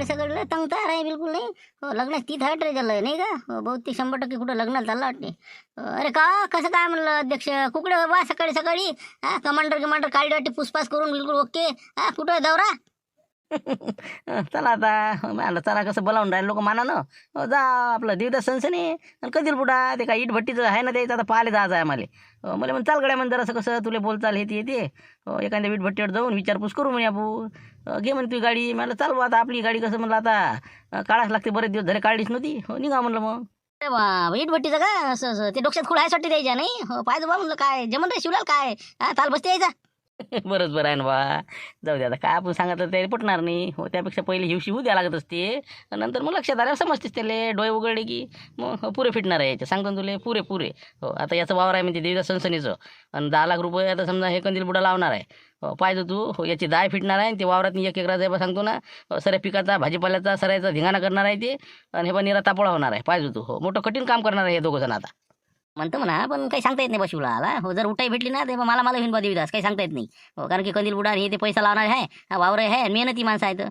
सकाळी सकाळी लय तंग तयार आहे बिलकुल नाही. हो लग्न तीच आहे ट्रे झालं नाही का. बहुतेक 100% कुठं लग्नाला चालला वाटते. अरे का कसं काय म्हणलं अध्यक्ष कुकडे बा सकाळी सकाळी. कमांडर गिमांडर काढली वाटते पुसपास करून बिलकुल ओके. कुठं आहे दौरा. चला आता मला चला कसं बोलावून राहिले लोक मानानं. जा आपलं देवदास सनसनी आणि कधील बुडा ते काय इटभट्टीचं आहे ना द्यायचं आता पाहायला जायचं आहे मला. मला म्हण चाल गड्या म्हण जरासं कसं तुला बोलचाल हे ते येते. एखाद्या विटभट्टीवर जाऊन विचारपूस करू म्हणे आपण. घे म्हणे तुझी गाडी. मला चालू आता आपली गाडी कसं म्हणलं आता काढाच लागते. बरेच दिवस झाले काढलीच नव्हती. निघा म्हणलं मग. अरे वा वीटभट्टीचं का असं असं ते डोक्यात खुळ आहे वाटते द्यायच्या नाही. पाहिजे बा म्हणलं काय जमन रे शिवलाल काय. ताल बसते यायचा. बरोबर आहे ना बा. जाऊ दे आता काय आपण सांगितलं ते पटणार नाही. त्यापेक्षा पहिले हिवशी होऊ द्या लागत असते. नंतर मग लक्षात आल्यावर समजतेस त्याले डोळे उघडले की मग पुरे फिटणार आहे याचे सांगतो ना तुले पुरे पुरे. आता याचं वावर आहे म्हणजे देवीदास सनसनीचं आणि 10 लाख रुपये आता समजा हे कंदील बुडा लावणार आहे. पाहिजे तू याची दाय फिटणार आहे. ते वावरात 1 एकरा जाय सांगतो ना. सऱ्या पिकाचा भाजीपाल्याचा सरायचा धिंगाणा करणार आहे ते. आणि हे पण निरा तापोळा होणार आहे. पाहिजे तू मोठं कठीण काम करणार आहे हे दोघं जण आता. म्हणतो म्हणा पण काही सांगता येत नाही बा शिवलाल. जर उठाई भेटली ना ते मला मला होईन बा देवीदास काही सांगता येत नाही. कारण की कंदील बुडा हे ते पैसा लावणार आहे. वावर आहे मेहनती माणसं आहेत.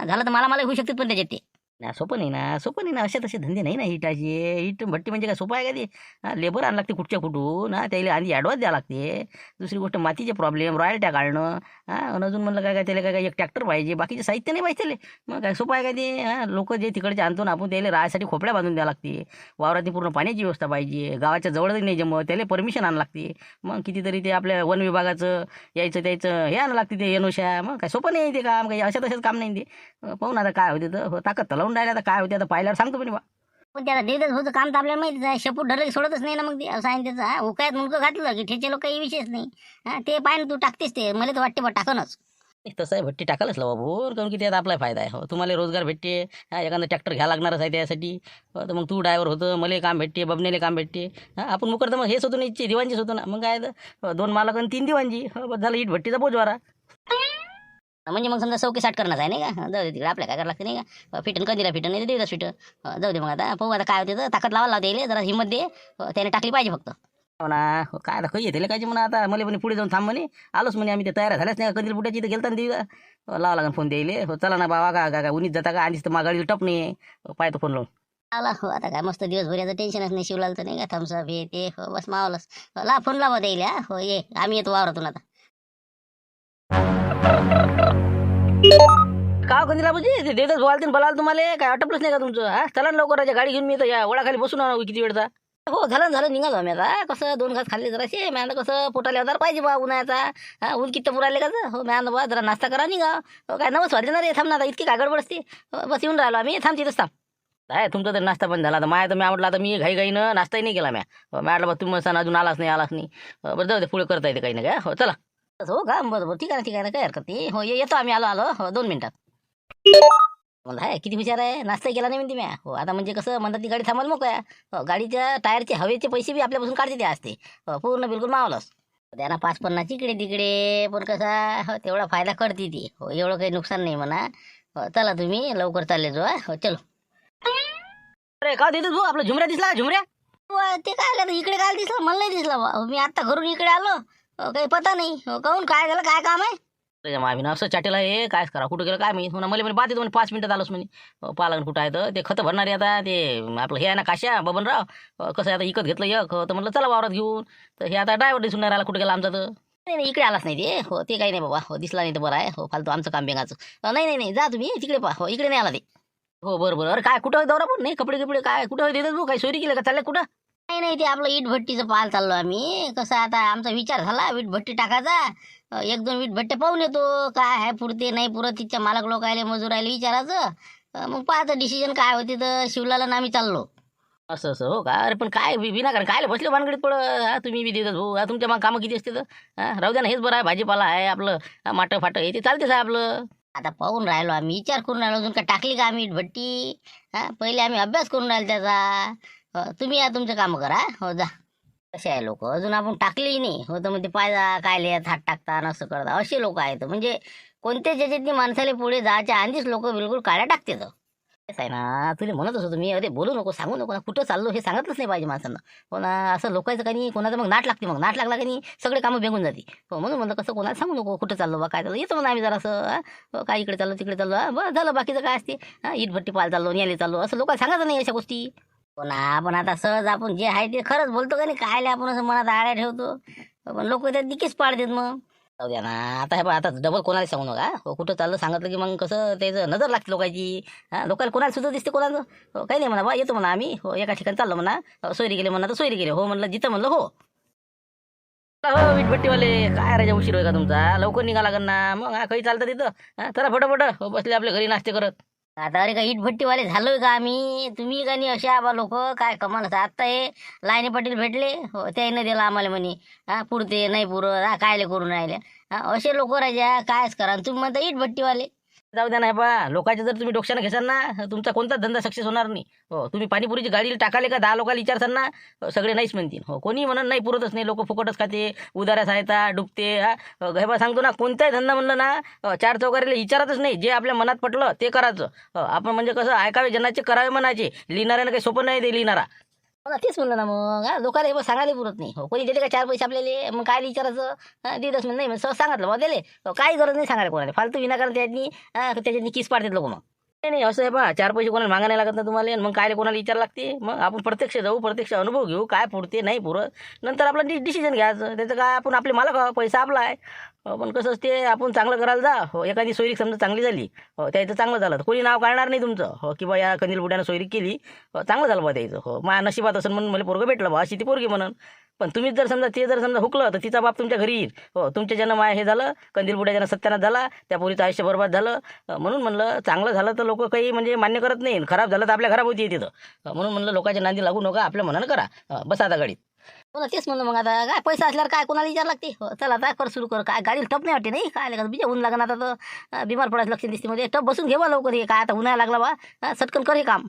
झालं तर मला होऊ शकतात पण त्याच्यात ते. ना सोपं नाही ना सोपं नाही ना. असे तसे धंदे नाही ना इटाचे. इट भट्टी म्हणजे काय सोपं आहे का ते. लेबर आणावं लागते कुठच्या कुठून. त्याला आधी ॲडव्हान्स द्यावं लागते. दुसरी गोष्ट मातीचे प्रॉब्लेम रॉयल्ट्या काढणं. आणि अजून म्हणलं काय त्याला काय एक ट्रॅक्टर पाहिजे. बाकीचे साहित्य नाही पाहिजे त्याला. मग काय सोपं आहे का ते. लोक जे तिकडचे आणतो ना आपण त्याला राहायसाठी खोपड्या बांधून द्यावं लागते. वावरातली पूर्ण पाण्याची व्यवस्था पाहिजे. गावाच्या जवळच नाही जमत त्याला परमिशन आणावं लागते. मग कितीतरी ते आपल्या वन विभागाचं यायचं त्याचं हे आणावं लागते ते एनोशा. मग काय सोपं नाही ते काम. काही अशा तशाच काम नाही ते. पाहून आता काय होते तर ताकद लावून राहिलं आता काय होते आता पाहिल्यावर सांगतो पण बा. पण त्याला देवीदास होतं काम तर आपल्याला माहितीच आहे. शेपूट धरलं की सोडतच नाही ना मग ते असं आहे त्याचा. उकायत मुलगं घातलं की ठेचे लोक काही विषयच नाही. ते पाय ना तू टाकतेस ते मला तर वाटते बा टाकनच. तसं आहे भट्टी टाकायलाच लावा भाऊ. कारण की त्यात आपला फायदा आहे. तुम्हाला रोजगार भेटते. एखादा ट्रॅक्टर घ्या लागणारच आहे त्यासाठी. तर मग तू ड्रायव्हर होतं मला काम भेटते बबनेले काम भेटते. आपण मुकरतं मग हेच होतो ना इच्छे दिवाणजीच होतो ना. मग काय 2 मालक आणि 3 दिवाणजी. बस झालं इट भट्टीचा बोजवारा. म्हणजे मग समजा 100 करणार आहे नाही का. जाऊ दे तिकडे आपल्या काय करायला लागते नाही का. फिटन कंदीला फिटन नाही देवीदास फिट. जाऊ दे मग आता पाहू आता काय होते तर ताकद लावायला लावते येईल जरा हिंमत दे. त्याने टाकली पाहिजे फक्त. हो ना. काय आता काही येते काय म्हणा आता मला पण पुढे जाऊन थांब म्हणे. आलोच म्हणे आम्ही ते तयार झाल्याच नाही. कंदील बुटाची तर गेलता ना देवीदा. लावा लागेल फोन द्यायले. चला ना बाबा का काय उन्हीत जाता का आधीच तर मागाडी टप नाही. पाहतो फोन लावून. आला आता काय मस्त दिवसभर याचं टेन्शनच नाही शिवलाल तर नाही का. थम्सअप हे ते बस मावलंच. ला फोन लावा द्यायला. हो ये आम्ही येतो वावरातून आता. का कंदीला म्हणजे ते देवदास बोलाल बोलाल तुम्हाला काय आटपलंच नाही का तुमचं. चला ना लवकर गाडी घेऊन मी तर या वडाखाली बसून आणू किती वेळचा. हो झालं निघालो आम्ही आता. कसं 2 घास खाल्ले जराशे. मी आता कसं पोटाला आधार पाहिजे बा उन्हाळ्याचा. ऊन किती पुराले का. हो मी बा जरा नाश्ता करा निघा. काय 9 वाजले ना रे. थांब ना आता इतकी काय गडबड असते. बस येऊन राहिलो आम्ही. थांब तिथंच थांब. काय तुमचा तर नाश्ता पण झाला. आता माया तर मी म्हटलं आता मी घाईनं नाश्ताही नाही केला. म्हटलं बा तुम्ही सण अजून आलाच नाही. बरं जाऊ दे पुढे करता येते काही ना काय. हो चला. हो का बरोबर ठीक आहे ना काय हरकत नाही. हो येतो आम्ही आलो हो 2 मिनिटात. मला आहे किती विचार आहे. नाश्ता केला नाही म्हणते मी. हो आता म्हणजे कसं म्हणतात ती गाडी थांबायला मोकळ्या. गाडीच्या टायरचे हवेचे पैसे बी आपल्यापासून काढते ते असते. पूर्ण बिलकुल मावलंच. त्यांना 5-50 इकडे तिकडे पण कसा तेवढा फायदा करते ती. हो एवढं काही नुकसान नाही म्हणा. चला तुम्ही लवकर चालले जो. हो चलो. अरे का देतो भाऊ आपला झुमऱ्या दिसला झुमऱ्या. ते काय आलं इकडे काय दिसलं मला नाही दिसलं बा. मी आता घरून इकडे आलो. काही पता नाही. काहून काय झालं काय काम आहे. त्याच्या मामीनं असं चाटेला हे काय करा कुठं गेलं काय मी म्हणा मला बात येतो 5 मिनिटात आलोच म्हणे. पालन कुठं आहे तर ते खतं भरणारे आता ते आपलं हे आहे ना काश्या बबनराव. कसं आहे आता इकत घेतलं एक तर म्हटलं चला वावरात घेऊन. तर हे आता ड्रायव्हर दिसून नाही राहिला कुठं गेला आमचा तर. नाही इकडे आलाच नाही ते. हो ते काही नाही बाबा. हो दिसला नाही तर बरं आहे. हो फालतू आमचं काम बेंगाचं. नाही जा तुम्ही तिकडे पहा. हो इकडे नाही आला ते. हो बरोबर. अरे काय कुठं दौरा पण नाही कपडे गिपडे काय कुठं देतात भाऊ काही सोयरी केलं का चाललं कुठं. नाही ते आपलं इट भट्टीचं पाहायला चाललो आम्ही. कसं आता आमचा विचार झाला वीट भट्टी टाकायचा. 1-2 वीट भट्टे पाहून येतो काय आहे पुरते नाही पुरत. तिच्या मालक लोक आले मजूर आले विचारायचं. मग पाहतं डिसिजन काय होते तर शिवलाला ना आम्ही चाललो. असं हो का. अरे पण काय विनाकारण काय बसले भानगडीत तुम्ही बी देतात भाऊ. तुमच्या मग कामं किती असते तर. राहू द्या ना हेच बरं आहे. भाजीपाला आहे आपलं माटं फाटं हे ते चालतेच आहे आपलं. आता पाहून राहिलो आम्ही विचार करून राहिलो. अजून काय टाकली का आम्ही इट भट्टी. पहिले आम्ही अभ्यास करून राहिलो त्याचा. तुम्ही या तुमचं काम करा. हो जा. कसे आहे लोक अजून आपण टाकलेही नाही. हो तर म्हणजे पायदा काय लिहायत हात टाकता असं करता असे लोक आहेत. म्हणजे कोणत्याच याच्यातनी माणसाला पुढे जायच्या आधीच लोक बिलकुल काड्या टाकतात. तेच आहे ना, तुला म्हणतच होतो मी, अरे बोलू नको, सांगू नको ना, कुठं चाललो हे सांगितलंच नाही पाहिजे माणसांना. हो ना, असं लोकांचं काही नाही, कोणाचं मग नाट लागते, मग नाट लागला काही सगळे कामं बेंगून जाते. हो, म्हणून म्हणलं कसं कोणाला सांगू नको, कुठं चाललो बा, काय चाललं, येतो म्हणा आम्ही जरासं, हो, काय इकडे चाललो तिकडे चाललो, बस झालं, बाकीचं काय असते, इटभट्टी पाहायला चाललो, न्यायला चाललो, असं लोकांना सांगायचं नाही अशा गोष्टी. हो ना, पण आता सहज आपण जे आहे ते खरंच बोलतो का नाही, कायले आपण असं मनात आळ्या ठेवतो, पण लोक त्या दिकीच पाडतात मग. जाऊ द्या ना, आता हे बघ, आता डबल कोणाला सांगू नका, हो, कुठं चाललं सांगितलं की मग कसं त्याचं नजर लागते लोकांची. लोकांना कोणाला सुद्धा दिसते कोणाचं, हो, काही नाही म्हणा बा, येतो म्हणा आम्ही, हो, एका ठिकाणी चाललो म्हणा, सोयरी गेले म्हणा तर सोयरी गेले, हो म्हणलं जिथं म्हणलं हो. हो, वीटभट्टीवाले काय राजा उशीर होय का तुमचा, लवकर निघा लागन ना, मग काही चालतं तिथं, चला फटाफट, हो, बसले आपल्या घरी नाश्ते करत. आता अरे का इटभट्टीवाले झालोय का आम्ही, तुम्ही का नाही असे आबा लोक, काय कमाल असं. आत्ता हे लाईनी पाटील भेटले, हो, त्याने दिला आम्हाला म्हणे, पुरते नाही पुरत, कायले करून राहिले, असे लोक राजा कायच करा, तुम्ही म्हणता इटभट्टीवाले. जाऊ द्या नाही बा, लोकांचे जर तुम्ही डोक्यानं घेसाल ना, तुमचा कोणताच धंदा सक्सेस होणार नाही. हो, तुम्ही पाणीपुरीची गाडी टाकाले का 10 लोकांना विचारसाल ना, सगळे नाहीच म्हणतील. हो, कोणी म्हणत नाही पुरतच नाही, लोक फुकटच खाते, उदाऱ्या सहायता डुबते. हे बा सांगतो ना, कोणताही धंदा म्हणलं ना, चार चौकारीला विचारतच नाही, जे आपल्या मनात पटलं ते करायचं. आपण म्हणजे कसं ऐकावे जनाचे करावे म्हणायचे, लिहिणाऱ्यानं काही सोपं नाही ते लिहिणारा. हो ना, तेच म्हणलं ना मग, लोकांना हे बघ सांगायला पुरत नाही. हो, कोणी देते का 4 पैसे आपल्याला, मग काय विचारायचं, देतच नाही, मग सहज सांगितलं बा दिले, काही गरज नाही सांगायला कोणाला, फालतू विनाकारण त्याच्यानी किस पाडतात लोक मग. नाही नाही, असं आहे बा, 4 पैसे कोणाला मागा नाही लागत ना तुम्हाला, आणि मग काय कोणाला विचार लागते, मग आपण प्रत्यक्ष जाऊ, प्रत्यक्ष अनुभव घेऊ, काय पुरते नाही पुरत, नंतर आपलं डिसिजन घ्यायचं, त्याचं काय आपण आपले मालक आहोत, पैसा आपला आहे. पण कसं असते, आपण चांगलं करायला जा, हो, एखादी सोयरीक समजा चांगली झाली, हो, त्याचं चांगलं झालं तर कोणी नाव काढणार नाही तुमचं, हो, की बा या कंदील बुड्यानं सोयरीक केली, हो, चांगलं झालं बा त्याचं, हो, माझ्या नशिबात असं म्हणून मला पोरगं भेटलं बा, अशी ती पोरगी म्हणून. पण तुम्हीच जर समजा ते जर समजा हुकलं तर तिचा बाप तुमच्या घरी येईल, हो, तुमच्या जन्म हे झालं, कंदील बुड्याच्या सत्यानाश झाला, त्या पोरीचं आयुष्य बरबाद झालं. म्हणून म्हणलं चांगलं झालं तर लोक काही म्हणजे मान्य करत नाही, खराब झालं तर आपल्या खराब होती तिथं. म्हणून म्हणलं लोकांच्या नांदी लागू नका, आपल्या मनानं करा, बस आता गाडीत. हो ना, तेच म्हणलं मग, आता काय पैसा असल्यावर काय कोणाला विचार लागते, हो, चला आता कर सुरू कर, काय गाडीला टप नाही वाटते नाही, काय लागत बिजा ऊन लागणार आता तर, बिमार पडायचं लक्ष दिसते मध्ये, टप बसून घेवा लवकर, हे काय आता उन्हाळा लागला बा, सटकन कर हे काम.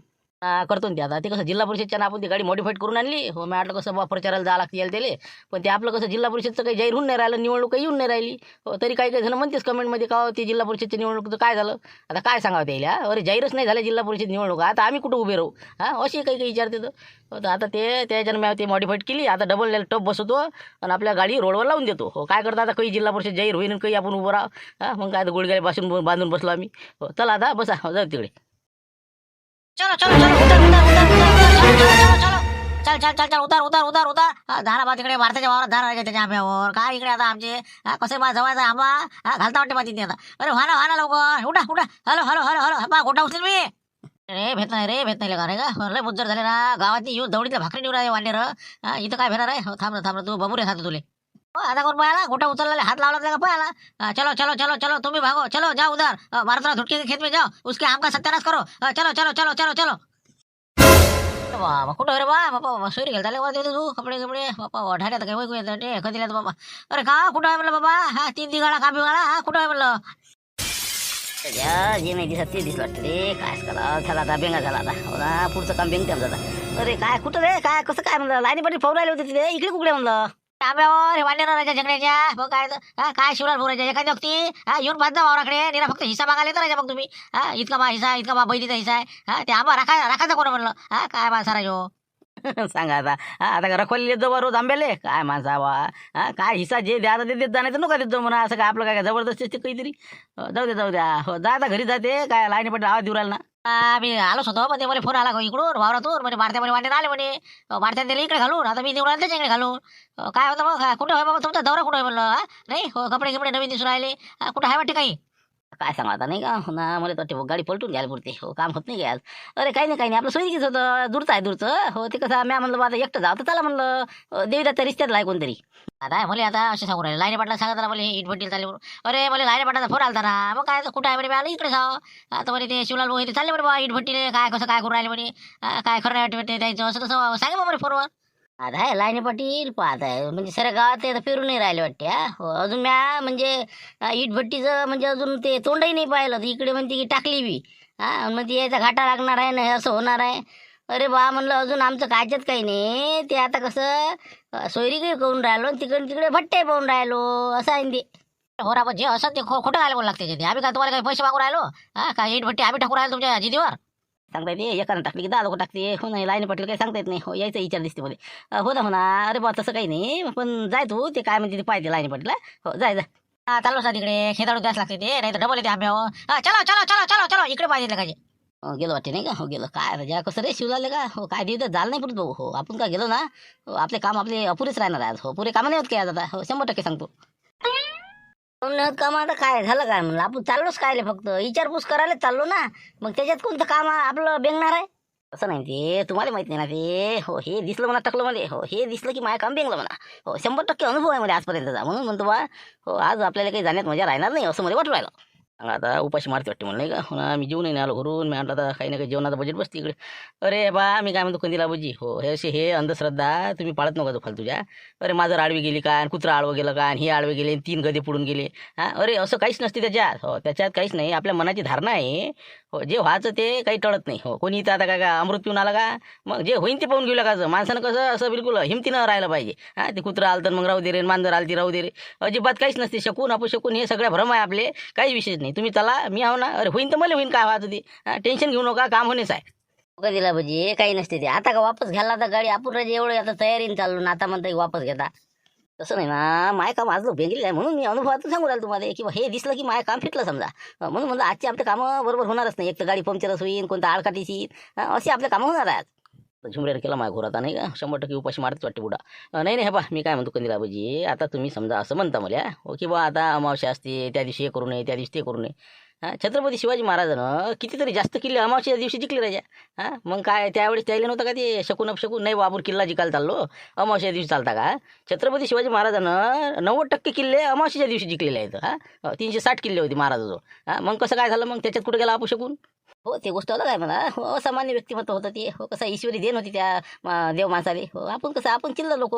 करतो ना ते, आता ते कसं जिल्हा परिषदच्या आपण ती गाडी मॉडिफाईड करून आणली, हो, मी म्हटलं कसं बा प्रचाराला जावं लागते यायला त्याले, पण ते आपलं कसं जिल्हा परिषदचं काही जाहीर होऊन नाही राहिलं, निवडणूक काही येऊन नाही राहिली, हो, तरी काही काही जण म्हणतेच कमेंटमध्ये का ते जिल्हा परिषदच्या निवडणुकीचं काय झालं, आता काय सांगावं त्याला, अरे जाहीरच नाही झालं जिल्हा परिषद निवडणूक, आता आम्ही कुठं उभे राहू, अशी काही काही विचारते तर आता त्याच्यानं मी ते मॉडिफाईड केली, आता डबल टप बसवतो आणि आपल्या गाडी रोडवर लावून देतो, हो, काय करता आता काही जिल्हा परिषद जाहीर होईल, काही आपण उभं राहा, मग काय गुडघ्याला बसून बांधून बसलो आम्ही, हो, चला आता बसा, जाऊ तिकडे. चलो चलो चलो उतर उतर उतर उतर उतर चलो चलो चलो चल चल चल चल उतर उतर उतर उतर धारा बा तिकडे भारताच्या वावरात धारा आहे त्याच्या आंब्यावर काय इकडे आता आमचे कसे बा जवळचा आंबा घालता वाटते माती आता अरे व्हा ना लवकर उठा उठा हॅलो हॅलो हॅलो हॅलो बा गोटा उचल मी रे भेट नाही लगा रे का लय बुज्जर झाले ना गावात येऊ दवडीतल्या भाकरी निवडा आहे वांडेर इथं काय भेटणार आहे थांब तू बबुरे खातो तुले आता करून पाहिला गोटा उचलला हात लावला का पाहिला चलो चलो चलो चलो तुम्ही भागो चलो जाओ उधर मारता धुटके के खेत में जाओ उसके आम का सत्यानाश करो चलो चलो चलो चलो चलो बाबा कुठं रे बाबा सोयरी घालता तू कपडे कपडे बाबा ढाऱ्यात काय कधी बाबा अरे का कुठं आहे म्हणलं बाबा हा 3 दिगाळा का बिगाळा हा कुठं आहे म्हणलं जे नाही दिसत ते दिसलं वाटतं रे काय करा झाला आता बेंगा झाला आता हो ना पुढचं काम बेंग टाइम जाता अरे काय कुठं रे काय कसं काय म्हणलं लाईनी पाठी फाऊल राहिले होते तिथे इकडे कुकडे म्हणलं आंब्यावर वांडेर राजा झगड्याच्या मग काय शिवराज बोलायच्या एखादी व्यक्ती येऊन बांधा वावराकडे निरा फक्त हिस्सा मागायला येतं राजा मग तुम्ही इतका बा बैलीचा हिस्सा आहे ते आंबा राखायचा कोण म्हणलं काय बा सारा सांगा आता का रखवाली देत जाऊ रोज आंब्याले काय माणसा बा काय हिस्सा जे द्या ते देत जा नाही तर नका देत जाऊ म्हणा असं काय आपलं काय जबरदस्ती असते काहीतरी जाऊ द्या हो जा आता घरी जाते काय लाईनी पट्टी आवाज देऊ राहिला ना मी आलोच होतो पण ते मला फोन आला इकडून वावरातून म्हणजे मारत्यामध्ये वांडे आले म्हणे मारत्याने दिले इकडे घालून आता मी देऊन राहिले त्याच्या इकडे घालून काय होतं मग कुठे आहे बाबा तुमचा दौरा कुठे आहे म्हणलं नाही हो कपडे गिपडे नवीन दिसून राहिले कुठे आहे वाटते काही काय सांगा आता नाही का हो ना मला तर वाटते गाडी पलटून घ्यायला पुरते हो काम होत नाही घ्याल अरे काही नाही आपलं सोयीच होतं दूरचं आहे दूरचं हो ते कसं मी म्हणलं आता एकटं जाऊ तर चला म्हणलं देवीदाच्या रिश्त्यातला आहे कोणतरी आता मला आता असे सांगू राहिले लाईने पाटला सांगत मला इटभट्टीला चालले म्हणून अरे मला लाईने पाटलाचा फोन आला ना मग काय कुठं आहे म्हणे मी आलो इकडे जाऊ आता म्हणे ते शिवलाल भाऊ चालले म्हणे बा इटभट्टीले काय कसं काय करून राहिले म्हणे काय खरं नाही वाटते द्यायचं असं तसं सांगे म्हणे फोनवर आता आहे लाईनी पाटील पाहत आहे म्हणजे सर गावात ते फिरून नाही राहिले वाटते हो अजून म्या म्हणजे इटभट्टीचं म्हणजे अजून ते तोंडही नाही पाहिलं तर इकडे म्हणते की टाकली बी म्हणजे यायचा घाटा लागणार आहे ना हे असं होणार आहे अरे बा म्हणलं अजून आमचं कायच्यात काही नाही ते आता कसं सोयरी काही करून राहिलो तिकडे भट्टे पाहून राहिलो असं आहे ते हो ना जे असं ते खोटं राहिलं बोल लागते आम्ही काय तुम्हाला काही पैसे मागून राहिलो काय इटभट्टी आम्ही टाकून राहिलो तुमच्या जिदीवर सांगता येते एकानं टाकली की 10 लोक टाकते. हो नाही लाईन पाटील काही सांगता येत नाही. हो यायचा विचार दिसते मध्ये. हो ना हो ना. अरे बा तसं काही नाही. पण जाय तू ते काय म्हणते ते पाहिजे लाईन पाटील. हो जाय जा. चाललो सर तिकडे खेताडू द्यास लागते ते नाही तर डबल येते आंब्यावर. चलो चलो चलो चलो चलो इकडे पाहिजे लगायचे. गेलो वाटते नाही का. हो गेलो काय राजा कसं रे शिवलाले का. हो काय दिवस झालं नाही पुरत भाऊ. हो आपण का गेलो ना. हो आपले काम आपले अपुरेच राहणार आज. हो पुरे कामं नाही होत काय आज आता. हो 100% सांगतो. काम आता काय झालं काय म्हणलं आपण चाललोच काय फक्त विचारपूस करायला चाललो ना. मग त्याच्यात कोणतं काम आपलं बेंगणार आहे. असं नाही ते तुम्हाला माहित नाही ना ते. हो हे दिसलं मला टाकलं मध्ये. हो हे दिसलं की माझं काम बेंगलं म्हणा. हो 100% अनुभव आहे मध्ये आजपर्यंतचा. म्हणून म्हणतो बा हो आज आपल्याला काही जाण्यात मजा राहणार नाही असं मध्ये वाटू राहिलं. आता उपाशी मारते वाटते म्हणलं नाही का. हो ना मी जेवूनही नाही आलो घरून. मी म्हटलं आता काही ना काही जेवणाचं बजेट बसते इकडे. अरे बा मी काय म्हणतो कंदीला बाबूजी. हो हे असे हे अंधश्रद्धा तुम्ही पाळत नका फालतू तुझ्या. अरे माझं आडवी गेली का आणि कुत्रा आडवं गेलं का आणि हे आडवे गेले 3 गधे पडून गेले. हां अरे असं काहीच नसते त्याच्यात. हो त्याच्यात काहीच नाही. आपल्या मनाची धारणा आहे. हो जे व्हायचं ते काही टळत नाही. हो कोणी इथं आता काय का अमृत पिऊन आला का. मग जे होईन ते पाहून घेऊ लागायचं. माणसानं कसं असं बिलकुल हिमतीनं राहायला पाहिजे. हां ते कुत्रा आलं तर मग राहू दे रे मांजर आली ती राहू दे रे. अजिबात काहीच नसते. शकून अपशकून हे सगळ्या भ्रम आहे आपले. काही विषयच नाही. तुम्ही चला मी आहो ना. अरे होईन तर मला होईन काय व्हायचं ते. टेन्शन घेऊ नका काम होणेच आहे. दिला भजी काही नसते ते. आता का वापस घ्यायला आता गाडी आपण राजे एवढं आता तयारीने चाललो ना. आता म्हणता वापस घेता तसं नाही ना. माय काम आज बेंगली आहे म्हणून मी अनुभवातून सांगू राहिलो तुम्हाला की हे दिसलं की माय काम फिटलं समजा. म्हणून म्हणलं आजची आपले कामं बरोबर होणारच नाही. एक तर गाडी पंक्चरच होईल कोणता आडकाटीच येईल असे आपले कामं होणार आहेत. झुमऱ्याला केला माझ्या घोरात नाही का. 100% उपाशी मारतेच वाटते बुडा. नाही नाही हे बा मी काय म्हणतो कंदीला बाबूजी. आता तुम्ही समजा असं म्हणता मला हो की बा आता अमावस्या असते त्या दिवशी हे करू नये त्या दिवशी ते करू नये. छत्रपती शिवाजी महाराजानं कितीतरी जास्त किल्ले अमावस्याच्या दिवशी जिंकले राजा. मग काय त्यावेळेस त्याला नव्हतं का ते शकून अपशकून नाही बाबूर किल्ला जिकायला चाललो अमावस्या दिवशी चालता का. छत्रपती शिवाजी महाराजानं 90% किल्ले अमावस्याच्या दिवशी जिंकलेले आहेत. 360 किल्ले होते महाराजाजवळ. मग कसं काय झालं मग त्याच्यात कुठे गेला अपशकून. हो ते गोष्ट अलग आहे म्हणा. हो असामान्य व्यक्तिमत्व होतं ते. हो कसं ईश्वरी देण होती त्या देव माणसाले. हो आपण कसं आपण चिल्लर लोक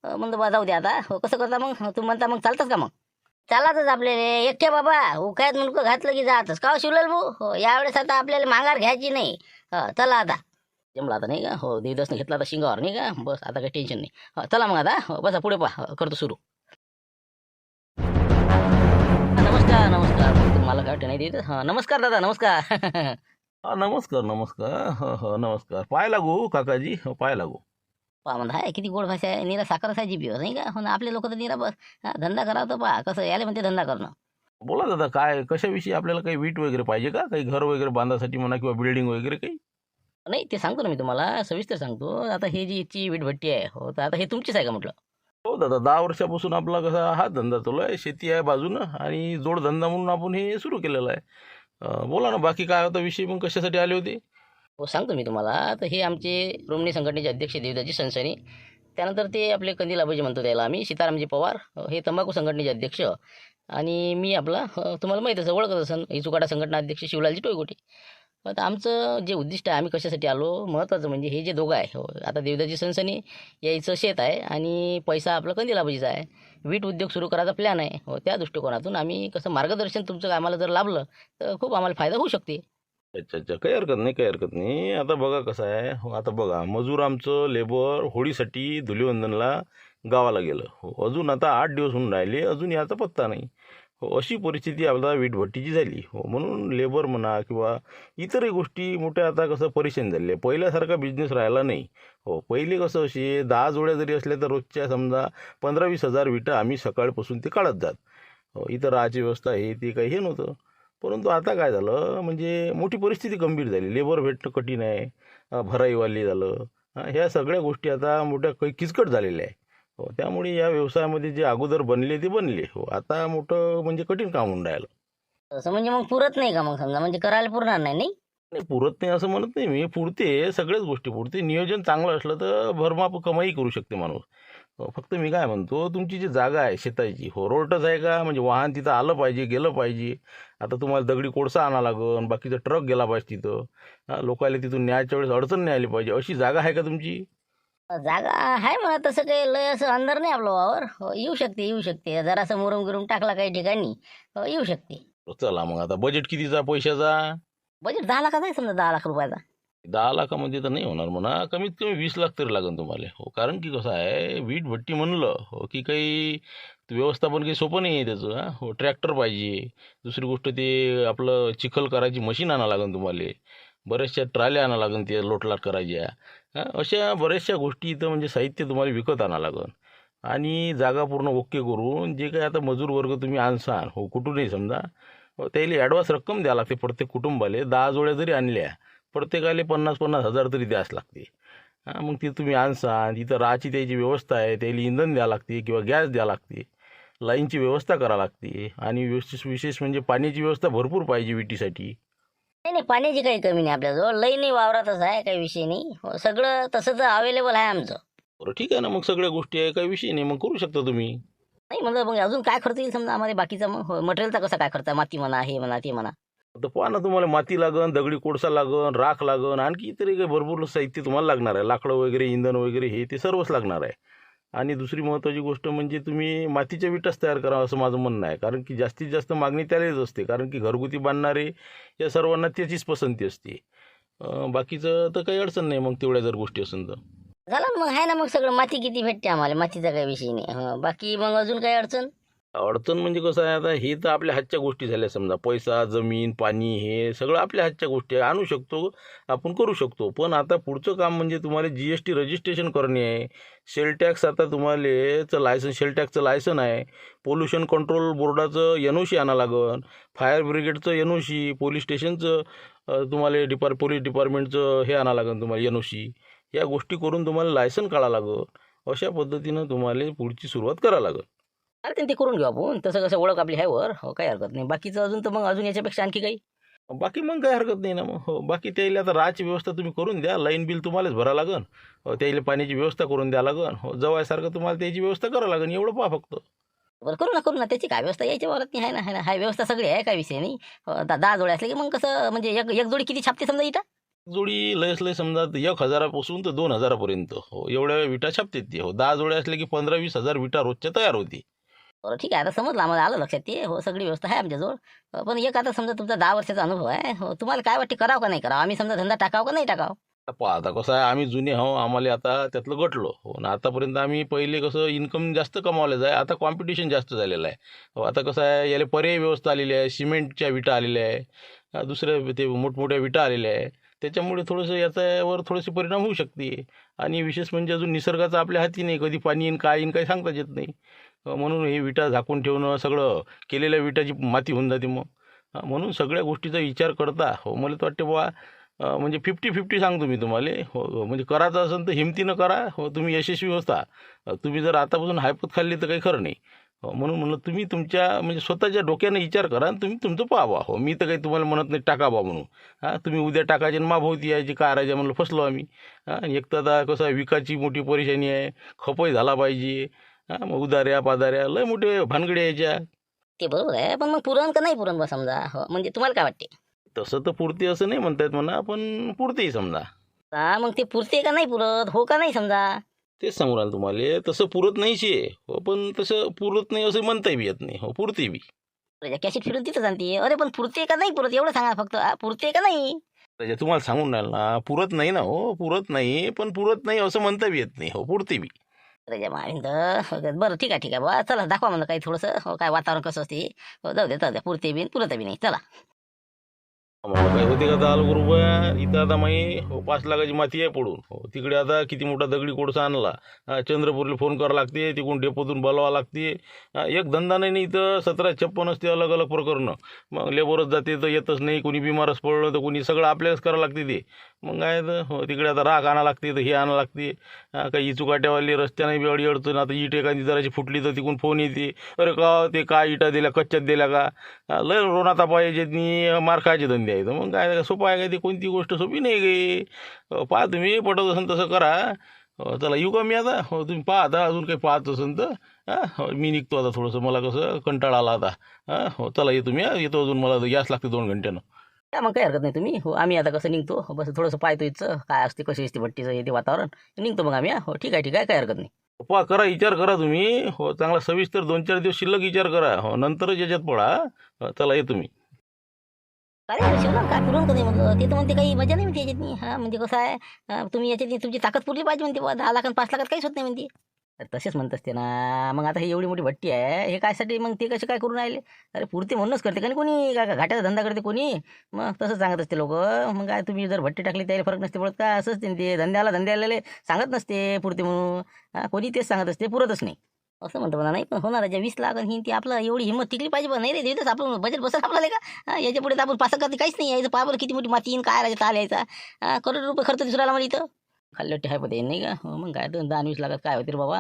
म्हणतो बा जाऊ द्या आता. हो कसं करता मग तुम्ही म्हणता मग चालतंच का मग. चालातच आपल्याला एकटे बाबा उकायत मुलकं घातलं की जातच का शिवलाल भाऊ. हो यावेळेस आता आपल्याला माघार घ्यायची नाही. चला आता जमला आता नाही का. हो देवदासनं घेतला आता शिंगावर नाही का. बस आता काही टेन्शन नाही. चला मग आता हो बसा पुढे पहा करतो सुरू. नमस्कार नमस्कार. मला काय वाटतं नाही देत. हां नमस्कार दादा नमस्कार. नमस्कार नमस्कार. नमस्कार. पाय लागू काकाजी. पाय लागू. पहा म्हणा आहे किती गोड भाषा आहे. निरा साखर असायची जीबीवर नाही का. हो ना आपले लोक तर निरा बस धंदा करावं तर पहा कसं याले म्हणते धंदा करणं. बोला दादा काय कशाविषयी आपल्याला काही वीट वगैरे पाहिजे का काही घर वगैरे बांधासाठी म्हणा किंवा बिल्डिंग वगैरे काही. नाही ते सांगतो ना मी तुम्हाला सविस्तर सांगतो. आता हे जी इथची वीटभट्टी आहे हो तर आता हे तुमचीच आहे का म्हटलं. हो दादा 10 वर्षापासून आपला कसा हा धंदा चालू आहे. शेती आहे बाजूनं आणि जोडधंदा म्हणून आपण हे सुरू केलेलं आहे. बोला ना बाकी काय होता विषय मग कशासाठी आले होते. हो सांगतो मी तुम्हाला. तर हे आमचे रोमणी संघटनेचे अध्यक्ष देवदाजी सनसनी. त्यानंतर ते आपले कंदील आबाजी म्हणतो त्याला आम्ही सीतारामजी पवार. हे तंबाखू संघटनेचे अध्यक्ष. आणि मी आपला तुम्हाला माहीत असेल ओळखत असेल इचुकाटा संघटना अध्यक्ष शिवलालजी टोयगोटे. आता आमचं जे उद्दिष्ट आहे आम्ही कशासाठी आलो महत्त्वाचं म्हणजे हे जे दोघं आहे हो आता देवदाजी सनसनी यायचं शेत आहे आणि पैसा आपला कंदील आबाजीचा आहे. वीट उद्योग सुरू करायचा प्लॅन आहे. हो त्या दृष्टिकोनातून आम्ही कसं मार्गदर्शन तुमचं आम्हाला जर लाभलं तर खूप आम्हाला फायदा होऊ शकते. अच्छा अच्छा काही हरकत नाही काही हरकत नाही. आता बघा कसं आहे आता बघा मजूर आमचं लेबर होळीसाठी धुलिवंदनला गावाला गेलं. हो अजून आता 8 दिवस होऊन राहिले अजून याचा पत्ता नाही. हो अशी परिस्थिती आपल्याला वीटभट्टीची झाली. हो म्हणून लेबर म्हणा किंवा इतरही गोष्टी मोठ्या आता कसं परेशान झाले. पहिल्यासारखा बिझनेस राहिला नाही. हो पहिले कसं असे 10 जोड्या जरी असल्या तर रोजच्या समजा 15-20 हजार विटा आम्ही सकाळपासून ते काढत जात. हो इथं राहायची व्यवस्था हे ते काही हे नव्हतं. परंतु आता काय झालं म्हणजे मोठी परिस्थिती गंभीर झाली. लेबर भेटणं कठीण आहे. भराईवाली झालं. ह्या सगळ्या गोष्टी आता मोठ्या काही किचकट झालेल्या आहे. हो त्यामुळे या व्यवसायामध्ये जे अगोदर बनले ते बनले. हो आता मोठं म्हणजे कठीण काम होऊन राहिलं. तसं म्हणजे मग पुरत नाही का मग समजा म्हणजे करायला पुरणार नाही नाही. नाही पुरत नाही असं म्हणत नाही मी. पुरते सगळ्याच गोष्टी पुरते. नियोजन चांगलं असलं तर भरमाप कमाई करू शकते माणूस. फक्त मी काय म्हणतो तुमची जी जागा आहे शेताची हो रोडच आहे का म्हणजे वाहन तिथं आलं पाहिजे गेलं पाहिजे. आता तुम्हाला दगडी कोळसा आणा लागन बाकीचा ट्रक गेला पाहिजे तिथं. लोकायला तिथून न्यायच्या वेळेस अडचण नाही आली पाहिजे अशी जागा आहे का तुमची. जागा आहे म्हणा तसं काही लय असं अंदर नाही आपलं वावर. हो येऊ शकते येऊ शकते. जरासं मुरुम गिरुम टाकला काही ठिकाणी हो येऊ शकते. चला मग आता बजेट कितीचा पैशाचा. बजेट 10 लाखाचा आहे समजा 10 लाख रुपयाचा. 10 लाखामध्ये तर नाही होणार म्हणा. कमीत कमी 20 लाख तरी लागेल तुम्हाला. हो कारण की कसं आहे वीट भट्टी म्हणलं हो की काही व्यवस्थापन काही सोपं नाही आहे त्याचं. हो ट्रॅक्टर पाहिजे. दुसरी गोष्ट ते आपलं चिखल करायची मशीन आणा लागेल तुम्हाला. बऱ्याचशा ट्राल्या आणा लागन ते लोटलाट करायच्या. अशा बऱ्याचशा गोष्टी इथं म्हणजे साहित्य तुम्हाला विकत आणा लागन. आणि जागा पूर्ण ओके करून जे काही आता मजूर वर्ग तुम्ही आणसाल हो कुठूनही समजा, त्याला ॲडव्हान्स रक्कम द्यावं लागते प्रत्येक कुटुंबाला. 10 जोड्या जरी आणल्या प्रत्येकाला 50-50 हजार तरी द्यावंच लागते. मग ती तुम्ही आणसा, तिथं राहायची त्याची व्यवस्था आहे, त्याला इंधन द्यावं लागते किंवा गॅस द्यावं लागते, लाईनची व्यवस्था करावी लागते. आणि विशेष म्हणजे पाण्याची व्यवस्था भरपूर पाहिजे विटीसाठी. नाही नाही, पाण्याची काही कमी नाही आपल्याजवळ, लई नाही वावरातच आहे, काही विषय नाही. हो, सगळं तसंच अवेलेबल आहे आमचं. बरं ठीक आहे ना, मग सगळ्या गोष्टी आहे, काही विषय नाही, मग करू शकता तुम्ही. नाही म्हणजे मग अजून काय खर्च येईल समजा आम्हाला बाकीचा? मग मटेरियलचा कसा काय खर्च आहे? माती म्हणा, हे म्हणा, ते म्हणा. तर पहा ना, तुम्हाला माती लागन, दगडी कोळसा लागन, राख लागन, आणखी इतरही काही भरपूर साहित्य तुम्हाला लागणार आहे. लाकडं वगैरे, इंधन वगैरे हे ते सर्वच लागणार आहे. आणि दुसरी महत्त्वाची गोष्ट म्हणजे तुम्ही मातीच्या विटाच तयार करा असं माझं म्हणणं आहे. कारण की जास्तीत जास्त मागणी त्यालाच असते, कारण की घरगुती बांधणारे या सर्वांना त्याचीच पसंती असते. बाकीचं तर काही अडचण नाही मग तेवढ्या जर गोष्टी असेल तर. झालं ना मग, आहे ना मग सगळं. माती किती भेटते आम्हाला, मातीचा काही विषय नाही. बाकी मग अजून काही अडचण? अडचण म्हणजे कसं आहे, आता हे तर आपल्या हातच्या गोष्टी झाल्या समजा. पैसा, जमीन, पाणी हे सगळं आपल्या हातच्या गोष्टी आहे. आणू शकतो, आपण करू शकतो. पण आता पुढचं काम म्हणजे तुम्हाला GST रजिस्ट्रेशन करणे आहे. सेल टॅक्स आता तुम्हाला लायसन, सेल टॅक्सचं लायसन आहे. पोल्युशन कंट्रोल बोर्डाचं NOC आणा लागन. फायर ब्रिगेडचं NOC, पोलीस स्टेशनचं तुम्हाला पोलीस डिपार्टमेंटचं हे आणा लागन तुम्हाला NOC. या गोष्टी करून तुम्हाला लायसन काढा लागन. अशा पद्धतीनं तुम्हाला पुढची सुरुवात करावं लागेल. चालते ते करून घेऊ आपण. तसं कसं ओळख आपली आहे वर, हो काही हरकत नाही. बाकीचं अजून तर मग अजून याच्यापेक्षा आणखी काही? बाकी मग काही हरकत नाही ना मग. हो, बाकी त्याला आता राहायची व्यवस्था तुम्ही करून द्या. लाईन बिल तुम्हालाच भरावं लागन. त्याला पाण्याची व्यवस्था करून द्यावं लागन. हो, जवळसारखं तुम्हाला त्याची व्यवस्था करावं लागन. एवढं पहा फक्त. बरं करू ना. त्याची काय व्यवस्था यायच्या वरात नाही, आहे ना. हाय व्यवस्था सगळी आहे, काही विषय नाही. 10 जोड्या असल्या की मग कसं म्हणजे एक जोडी किती छापते समजा इटा? जोडी लयच लय समजा 1,000पासून तर 2,000पर्यंत हो एवढ्या विटा छापतात ते. हो, 10 जोड्या असल्या की 15-20 हजार विटा रोजच्या तयार होती. बरं ठीक आहे, आता समजलं आम्हाला, आलं लक्षात ते. हो, सगळी व्यवस्था आहे आमच्याजवळ. पण एक आता समजा तुमचा 10 वर्षाचा अनुभव आहे. हो, तुम्हाला काय वाटते, करावं का नाही करावं? आम्ही समजा धंदा टाकावं का नाही टाकावं? पहा आता कसं आहे, आम्ही जुने आहो, आम्हाला आता त्यातलं गटलो हो ना. आतापर्यंत आम्ही पहिले कसं इन्कम जास्त कमावलं जाय, आता कॉम्पिटिशन जास्त झालेलं आहे. हो, आता कसं आहे, याला पर्यायी व्यवस्था आलेली आहे. सिमेंटच्या विटा आलेल्या आहे, दुसऱ्या ते मोठमोठ्या विटा आलेल्या आहे. त्याच्यामुळे थोडंसं याच्यावर थोडेसे परिणाम होऊ शकते. आणि विशेष म्हणजे अजून निसर्गाचा आपल्या हाती नाही, कधी पाणी येईन काय येईन काही सांगताच येत नाही. म्हणून हे विटा झाकून ठेवणं, सगळं केलेल्या विटाची माती होऊन जाते मग. म्हणून सगळ्या गोष्टीचा विचार करता हो मला तर वाटते बुवा म्हणजे 50-50 सांगतो मी तुम्हाला. हो, म्हणजे करायचं असेल तर हिमतीनं करा. हो, तुम्ही यशस्वी होता. तुम्ही जर आतापासून हायपत खाल्ली तर काही खरं नाही. हो, म्हणून म्हणलं तुम्ही तुमच्या म्हणजे स्वतःच्या डोक्याने विचार करा आणि तुम्ही तुमचं पाहावा. हो, मी तर काही तुम्हाला म्हणत नाही टाका बा म्हणून. तुम्ही उद्या टाकायचे आणि माभोवती यायची काय राहायचे म्हणलं फसलो आम्ही. एक तर आता कसं आहे, विकाची मोठी परेशानी आहे, खपही झाला पाहिजे. मग उधाऱ्या पाधाऱ्या लय मोठे भानगड्या यायच्या. ते बरोबर आहे, पण मग पुरण का नाही पुरण बा समजा? हो, म्हणजे तुम्हाला काय वाटते? तसं तर पुरते असं नाही म्हणता येत म्हणा, पण पुरतेही समजा. मग ते पुरते का नाही पुरत? हो का नाही समजा? तेच सांगू राहिलो तुम्हाला, तसं पुरत नाहीच आहे. हो, पण तसं पुरत नाही असं म्हणताही बी येत नाही. हो, पुरते बी. कॅसेट फिरून तिथं जाणते. अरे पण पुरते का नाही पुरत एवढं सांगा फक्त. पुरते का नाही? त्याच्या तुम्हाला सांगून राहिलं ना, पुरत नाही ना. हो, पुरत नाही, पण पुरत नाही असं म्हणता बी येत नाही. हो, पुरते बी. अरे माविंद, बरं ठीक आहे बा, चला दाखवा म्हणलं काही थोडंसं. हो, काय वातावरण कसं असते. हो, जाऊ दे पुरते बी पुरत बी नाही. चला. आम्हाला काय होते का 10 लाख रुपये इथं आता माही 5 लाखाची माती आहे पडून. हो, तिकडे आता किती मोठा दगडी कोळसा आणला. चंद्रपूरला फोन करावं लागते, तिकडून डेपोतून बोलावं लागते. एक धंदा नाही इथं 17-56 असते अलग अलग प्रकरणं. मग लेबरच जाते तर येतच नाही, कोणी बिमारच पडलं तर कोणी सगळं आपल्यालाच करावं लागते ते. मग काय तर हो, तिकडे आता राख आणा लागते तर हे आणा लागते. काही इचुकाट्यावाले रस्त्याने बी अडचण. आता इट एखादी जराशी फुटली तर तिकडून फोन येते, अरे का ते काय इटा दिल्या, कच्च्यात दिल्या का. लय रोनाता पाहिजे मार खायचे धंदे आहे. तर मग काय सोपं आहे काय, ते कोणती गोष्ट सोपी नाही गे. पहा तुम्ही पटत असेल तसं करा. चला येऊ का मी आता? हो, तुम्ही पहा आता अजून काही पाहत असेल तर. मी निघतो आता, थोडंसं मला कसं कंटाळा आला आता. हो, चला येतो मी. येतो अजून, मला याच लागते 2 घंट्यानं. मग काही हरकत नाही तुम्ही. हो, आम्ही आता कसं निघतो, बस थोडंसं पाहतो इथं काय असते, कशी असते भट्टीचं येते वातावरण. निघतो मग आम्ही. हो ठीक आहे काही हरकत नाही. पहा करा, विचार करा तुम्ही. हो, चांगला सविस्तर 2-4 दिवस शिल्लक विचार करा. हो, नंतरच याच्यात पडा. चला येतो मी. काय शिवणार काय पुरण कधी मग? ते तर म्हणते काही मजा नाही म्हणते याच्यात. म्हणजे कसं आहे, तुम्ही याच्यात तुमची ताकद पुरली पाहिजे म्हणते. 10 लाख आणि 5 लाखात काहीच होत नाही म्हणते. तसेच म्हणत असते ना. मग आता ही एवढी मोठी भट्टी आहे, हे कायसाठी मग ते कसे काय करून राहिले? अरे पुरते म्हणूनच करते का नाही कोणी, काय घाट्याचा धंदा करते कोणी? मग तसं सांगत असते लोक. मग काय तुम्ही जर भट्टी टाकली त्याला फरक नसते पडत का? असंच ते धंद्याला सांगत नसते पुरते म्हणून. कोणी तेच सांगत असते, पुरतच नाही. असं म्हणतो म्हणा. नाही पण होणार आहे, 20 लाख आणि ती आपलं एवढी हिंमत टिकली पाहिजे. पण नाही रे, तिथंच आपलं बजेट बसत आपल्याला का? याच्या पुढे तर आपण पास करते काहीच नाही यायचं. पाबर किती मोठी माती येईन, काय राहायचं ताल यायचा. करोड रुपये खर्च दिसून राहिला मला इथं. खाल्ले आहे पते नाही का? मग काय तर 10-20 लाखात काय होते रे बाबा?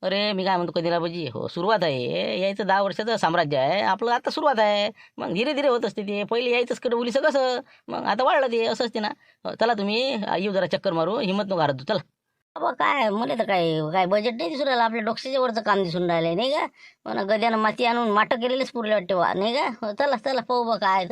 अरे मी काय म्हणतो, कधीला पाहिजे हो, सुरुवात आहे यायचं. 10 वर्षाचं साम्राज्य आहे आपलं, आता सुरुवात आहे. मग धीरे धीरे होत असते ते. पहिले यायचंच कडबुलीचं कसं, मग आता वाढलं ते, असं असते ना. चला तुम्ही येऊ जरा चक्कर मारू, हिंमत नको हारत चला. बाबा काय मला तर काय काय बजेट नाही दिसून राहिलं. आपल्या डोक्याच्या वरचं काम दिसून राहिलंय नाही का? पण गद्यानं माती आणून माटं केलेलेच पुरले वाटते वा नाही का? चला चला पाहू बा काय